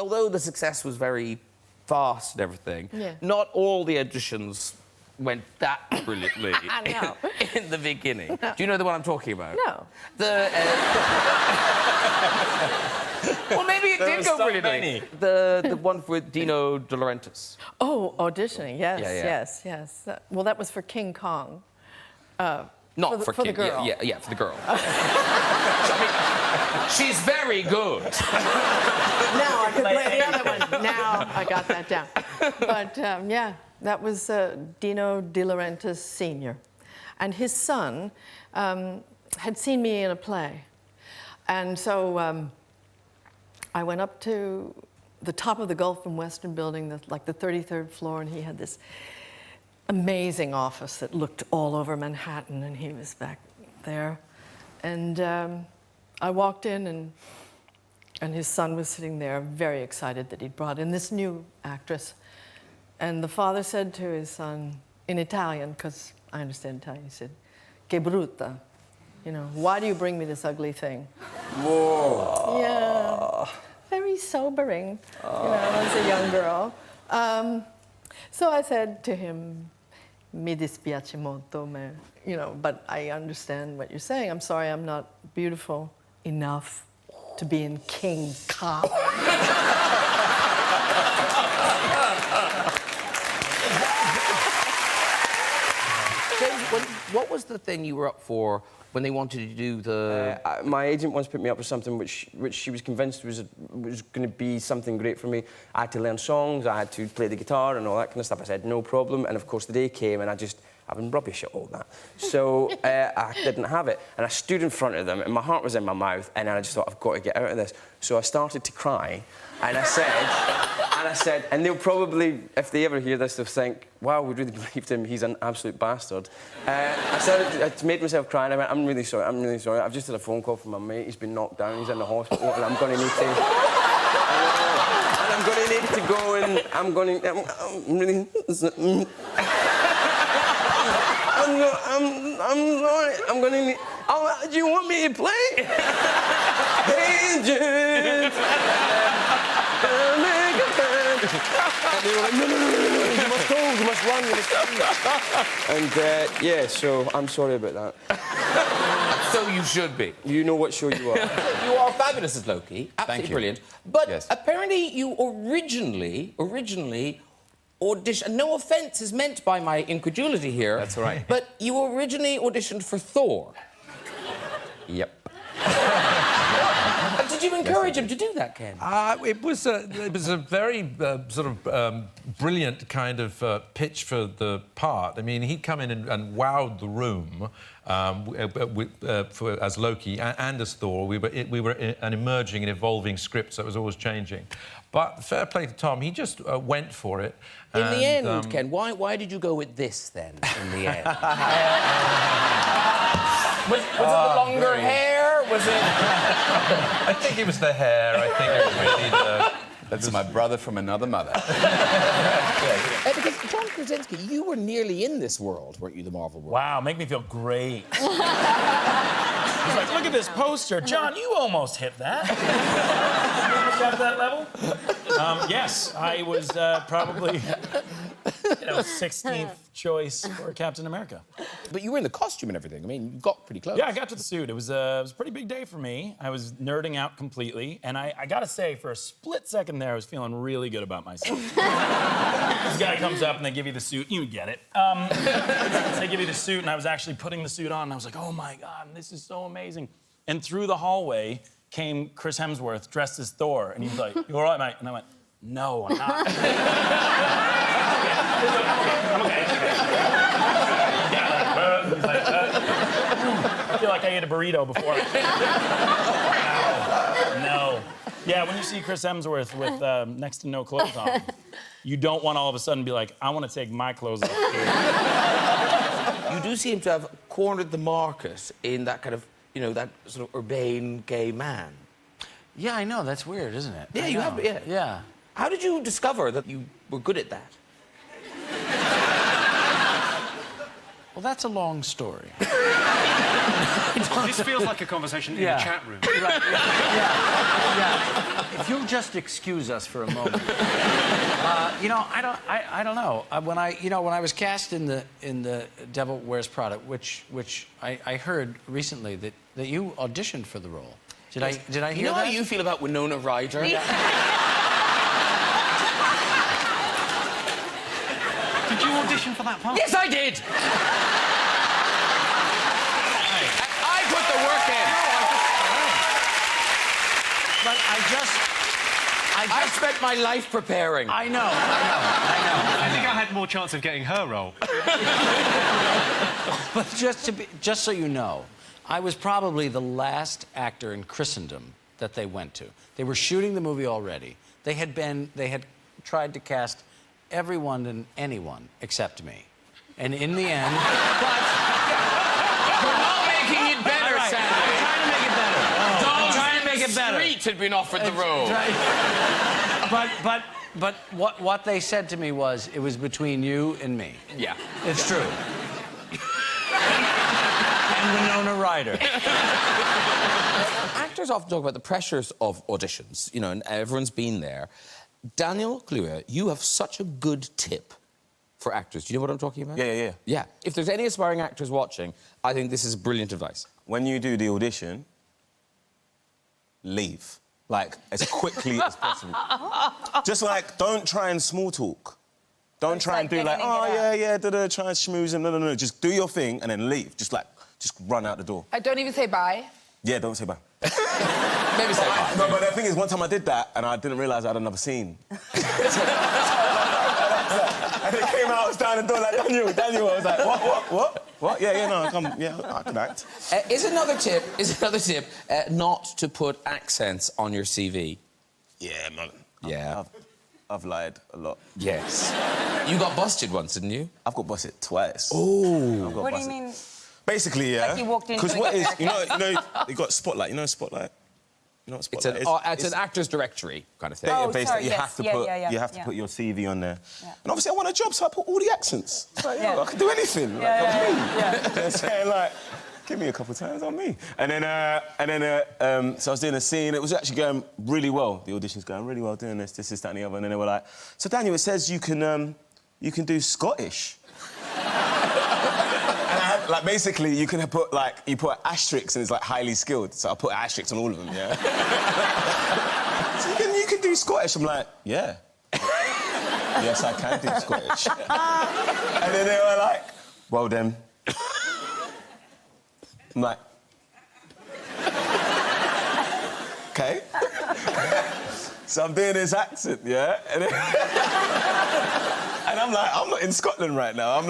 although the success was very fast and everything, Yeah. not all the auditions went that brilliantly No. in the beginning. Do you know the one I'm talking about? No. Well, maybe it did go so brilliantly. many. The one with Dino De Laurentiis. Oh, auditioning, yes, Yeah, yeah. yes. Well, that was for King Kong. Not for the King. girl. Yeah, for the girl. I mean, she's very good. Now I can play the other one. Now I got that down. But, yeah, that was Dino De Laurentiis Sr. And his son had seen me in a play. And so I went up to the top of the Gulf and Western building, like the 33rd floor, and he had this amazing office that looked all over Manhattan, and he was back there. And I walked in, and his son was sitting there, very excited that he'd brought in this new actress. And the father said to his son, in Italian, because I understand Italian, he said, "Che brutta." You know, why do you bring me this ugly thing? Whoa. Yeah, very sobering, you know, as a young girl. So I said to him, "Mi dispiace molto, you know, but I understand what you're saying. I'm sorry I'm not beautiful enough to be in King Kong." James, what was the thing you were up for when they wanted you to do the... My agent once put me up for something which she was convinced was going to be something great for me. I had to learn songs, I had to play the guitar and all that kind of stuff. I said, no problem. And, of course, the day came and I've been rubbish at all that. So I didn't have it. And I stood in front of them and my heart was in my mouth and I just thought, I've got to get out of this. So I started to cry and I said, and they'll probably, if they ever hear this, they'll think, wow, we really believed him, he's an absolute bastard. I made myself cry and I went, I'm really sorry. I've just had a phone call from my mate, he's been knocked down, he's in the hospital and I'm going to need to... and I'm going to need to go and I'm really... I'm sorry, I'm going to need... Oh, do you want me to play? Agent! And they were like, no, you must go, you must run, you must go. And, yeah, so I'm sorry about that. So you should be. You know what show you are. You are fabulous as Loki, absolutely you. brilliant. But Yes. apparently you originally auditioned... No offence is meant by my incredulity here. That's right. But you originally auditioned for Thor. Yep. Did you encourage him to do that, Ken? It was a very sort of brilliant kind of pitch for the part. I mean, he'd come in and wowed the room as Loki and as Thor. We were an emerging and evolving script, so it was always changing. But fair play to Tom, he just went for it. In the end, Ken, why did you go with this then? In the end, was it the longer hair? Was it? I think it was the hair. I think it was really the... That's my brother from another mother. Because John Krasinski, you were nearly in this world, weren't you? The Marvel world. Wow, make me feel great. He's like, look at this poster. John, you almost hit that. You almost got to that level? Yes, I was probably, 16th choice for Captain America. But you were in the costume and everything. I mean, you got pretty close. Yeah, I got to the suit. It was a pretty big day for me. I was nerding out completely. And I got to say, for a split second there, I was feeling really good about myself. This guy comes up and they give you the suit. You get it. They give you the suit, and I was actually putting the suit on, and I was like, oh, my God, this is so amazing. And through the hallway came Chris Hemsworth dressed as Thor, and he was like, you all right, mate? And I went, no, I'm not. I'm okay. He's like, I feel like I ate a burrito before. No. Yeah, when you see Chris Hemsworth with next to no clothes on, you don't want all of a sudden be like, I want to take my clothes off. You do seem to have cornered the market in that kind of, that sort of urbane gay man. Yeah, I know. That's weird, isn't it? Yeah, you have, yeah. Yeah. How did you discover that you were good at that? Well, that's a long story. This feels like a conversation in a chat room. Right, yeah. If you'll just excuse us for a moment. You know, I don't know. When I was cast in the Devil Wears Prada, which I heard recently that you auditioned for the role. Did I hear that? You know how you feel about Winona Ryder? Did you audition for that part? Yes, I did. I put the work in. But I spent my life preparing. I know. I think I had more chance of getting her role. But just so you know, I was probably the last actor in Christendom that they went to. They were shooting the movie already. They had tried to cast everyone and anyone except me. And in the end... But you're not making it better, Right. Sandy. I'm trying to make it better. I'm trying to make it better. Street had been offered the role. But what they said to me was, it was between you and me. Yeah. It's true. And Winona Ryder. Actors often talk about the pressures of auditions, you know, and everyone's been there. Daniel Kaluuya, you have such a good tip for actors. Do you know what I'm talking about? Yeah. Yeah. If there's any aspiring actors watching, I think this is brilliant advice. When you do the audition, leave. Like, as quickly as possible. Just, like, don't try and small talk. Don't try and do, like, oh, yeah, try and schmooze him. No. Just do your thing and then leave. Just run out the door. I don't even say bye. Yeah, don't say bye. Maybe say bye. No, but the thing is, one time I did that and I didn't realise I had another scene. And it came out, I was down the door like, Daniel. I was like, what? Yeah, no, come, yeah, I can act. Is another tip not to put accents on your CV? Yeah, man. Yeah. I've lied a lot. Yes. You got busted once, didn't you? I've got busted twice. Oh. What do you mean? Basically, yeah. Like you walked into Because what is, you got Spotlight. You know Spotlight? You know what Spotlight It's an actor's directory kind of thing. Oh, basically, sorry, you yes. have to Yeah, you have to put your CV on there. Yeah. And obviously, I want a job, so I put all the accents. It's like, Yeah. I can do anything. Like, Yeah. I'm me. You know what I'm saying? Like, give me a couple of times on me. And then, so I was doing a scene. It was actually going really well. The audition's going really well, doing this, that, and the other. And then they were like, so Daniel, it says you can do Scottish. Like, basically, you can put, like, you put asterisks and it's, like, highly skilled. So I put asterisks on all of them, yeah? So you can do Scottish. I'm like, yeah. Yes, I can do Scottish. And then they were like, well, then. I'm like, OK. So I'm doing this accent, yeah? And I'm like, I'm not in Scotland right now. I'm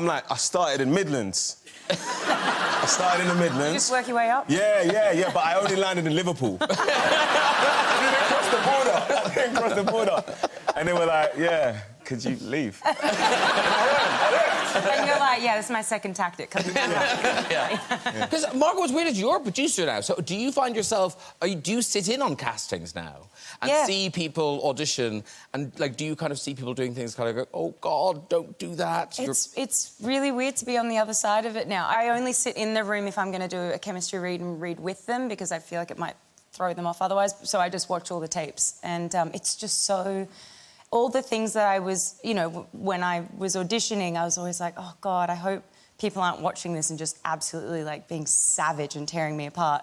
like, I started in Midlands. I started in the Midlands. You just work your way up? Yeah, but I only landed in Liverpool. I didn't cross the border. And they were like, yeah, could you leave? And you're like, yeah, this is my second tactic. Because Margot, what's weird is you're a producer now, so do you find yourself... do you sit in on castings now and see people audition and, like, do you kind of see people doing things kind of go, oh, God, don't do that? It's really weird to be on the other side of it now. I only sit in the room if I'm going to do a chemistry read and read with them because I feel like it might throw them off otherwise, so I just watch all the tapes. And it's just so... All the things that I was, you know, when I was auditioning, I was always like, oh, God, I hope people aren't watching this and just absolutely, like, being savage and tearing me apart.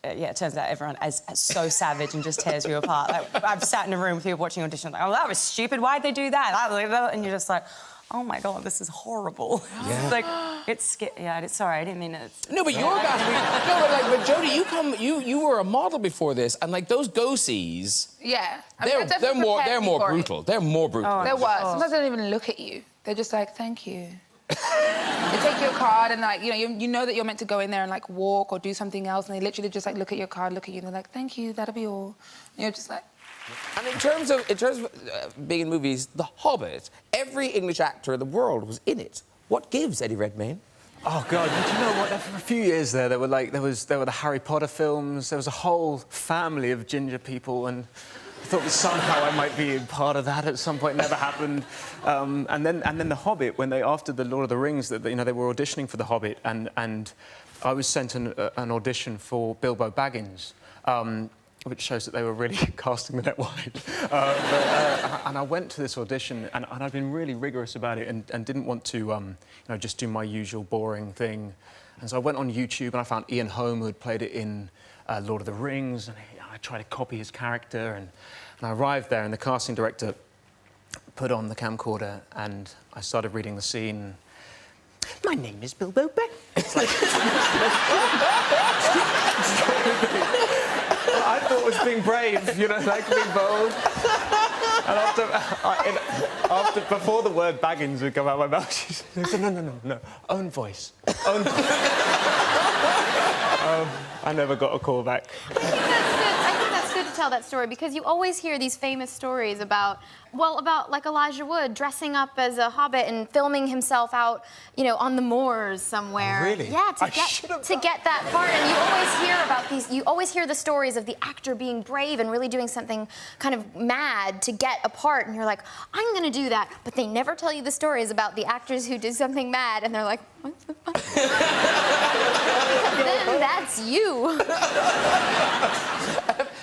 Yeah, it turns out everyone is so savage and just tears you apart. Like, I've sat in a room with people watching auditions, like, oh, that was stupid. Why'd they do that? And you're just like, oh, my God, this is horrible. Yeah. Like, it's scary. Yeah, sorry, I didn't mean it. No, but you're about to be... No, but Jodie, you were a model before this, and, like, those go-sees... Yeah. They're more brutal. They're more brutal. Oh, they're worse. Sometimes they don't even look at you. They're just like, thank you. They take your card and, like, you know that you're meant to go in there and, like, walk or do something else, and they literally just, like, look at your card, look at you, and they're like, thank you, that'll be all. And you're just like... And in terms of being in movies, The Hobbit, every English actor in the world was in it. What gives, Eddie Redmayne? Oh God! Do you know what? For a few years there were the Harry Potter films. There was a whole family of ginger people, and thought that somehow I might be part of that at some point. Never happened. And then The Hobbit, when after the Lord of the Rings, that they were auditioning for The Hobbit, and I was sent an audition for Bilbo Baggins. Which shows that they were really casting the net wide. And I went to this audition, and I'd been really rigorous about it, and didn't want to, just do my usual boring thing. And so I went on YouTube, and I found Ian Holm, who had played it in Lord of the Rings, and I tried to copy his character, and I arrived there, and the casting director put on the camcorder, and I started reading the scene. My name is Bilbo Baggins. I thought it was being brave, like being bold. And before the word Baggins would come out of my mouth, she said, no, own voice. Own voice. I never got a call back. I think that's good to tell that story, because you always hear these famous stories about like Elijah Wood dressing up as a hobbit and filming himself out, on the moors somewhere. Oh, really? Yeah, to get that part. And you always hear about these. You always hear the stories of the actor being brave and really doing something kind of mad to get a part, and you're like, I'm gonna do that. But they never tell you the stories about the actors who did something mad, and they're like, what's the fun? Then that's you.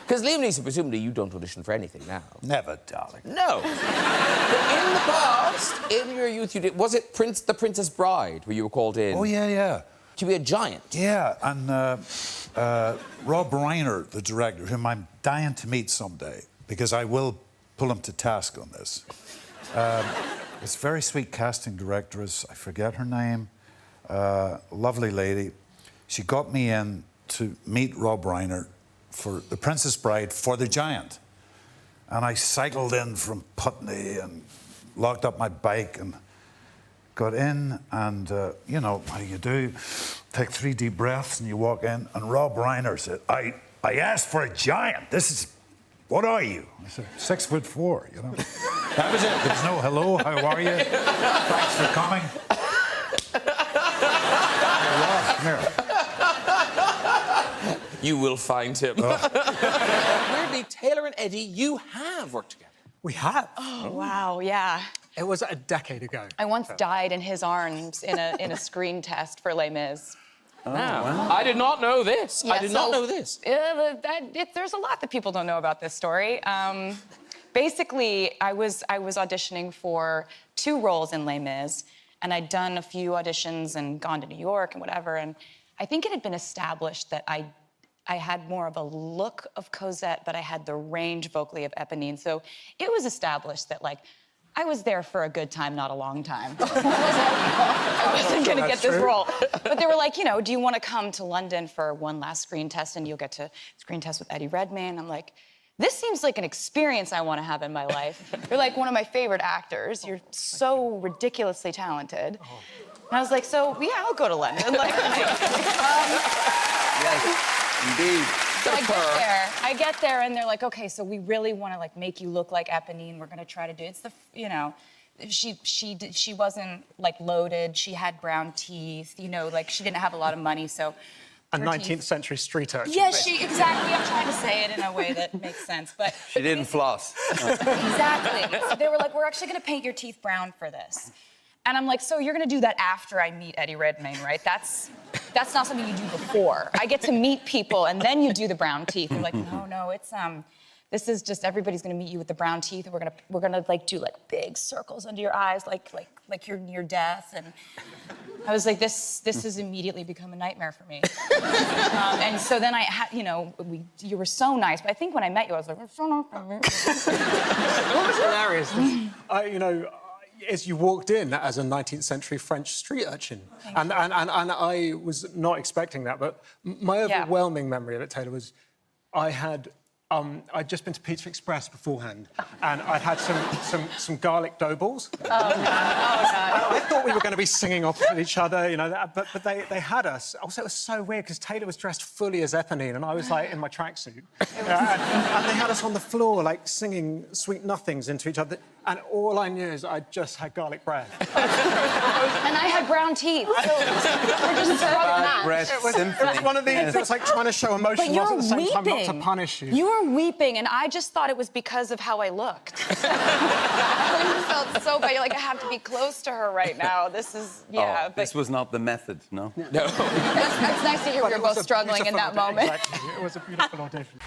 Because Liam Neeson, presumably you don't audition for anything now. Never, darling. No. But in the past, in your youth, you did. Was it The Princess Bride, where you were called in? Oh, yeah. To be a giant? Yeah, and Rob Reiner, the director, whom I'm dying to meet someday, because I will pull him to task on this. This very sweet casting directress, I forget her name, lovely lady. She got me in to meet Rob Reiner for The Princess Bride for the Giant. And I cycled in from Putney and locked up my bike and got in, and, how do you do? Take 3 deep breaths and you walk in, and Rob Reiner said, I asked for a giant. What are you? I said, 6'4", That was it. There's no hello, how are you? Thanks for coming. Meryl. You will find him. Weirdly, Taylor and Eddie, you have worked together. We have. Oh, wow, yeah. It was a decade ago. I once died in his arms in a screen test for Les Mis. Oh, wow. I did not know this. Yeah, I did not know this. There's a lot that people don't know about this story. Basically, I was auditioning for 2 roles in Les Mis, and I'd done a few auditions and gone to New York and whatever, and I think it had been established that I had more of a look of Cosette, but I had the range vocally of Eponine. So it was established that, I was there for a good time, not a long time. I wasn't gonna get this role. But they were like, do you want to come to London for one last screen test, and you'll get to screen test with Eddie Redmayne? I'm like, this seems like an experience I want to have in my life. You're like one of my favorite actors. You're so ridiculously talented. And I was like, so yeah, I'll go to London. Yes, indeed. So I get there, and they're like, okay, so we really want to make you look like Eponine. We're gonna try to do it's she wasn't loaded. She had brown teeth. She didn't have a lot of money, so. A 19th century street urchin. Yeah, exactly. I'm trying to say it in a way that makes sense, but. She didn't floss. Exactly. So they were like, we're actually gonna paint your teeth brown for this. And I'm like, so you're gonna do that after I meet Eddie Redmayne, right? That's not something you do before. I get to meet people and then you do the brown teeth. They're like, no, it's this is just everybody's gonna meet you with the brown teeth, and we're gonna do big circles under your eyes, like you're near death. And I was like, this has immediately become a nightmare for me. And so then I had, you were so nice, but I think when I met you, I was like, it's so nice for me. What was hilarious? As you walked in as a 19th century French street urchin. And I was not expecting that, but my overwhelming memory of it, Taylor, was I'd just been to Pizza Express beforehand, and I'd had some garlic dough balls. Oh, no. I thought we were going to be singing opposite each other, but they had us. Also, it was so weird, because Taylor was dressed fully as Eponine, and I was, in my tracksuit. And they had us on the floor, singing Sweet Nothings into each other. and all I knew is I just had garlic bread. And I had brown teeth. So we're just It was one of these. It was like trying to show emotion, But you're whilst at the same time not to weeping. punish you. You were weeping, and I just thought it was because of how I looked. I felt so bad. You're like, I have to be close to her right now. This is, yeah. Oh, this was not the method, no? It's nice to hear we were both struggling in that moment. Exactly. It was a beautiful audition.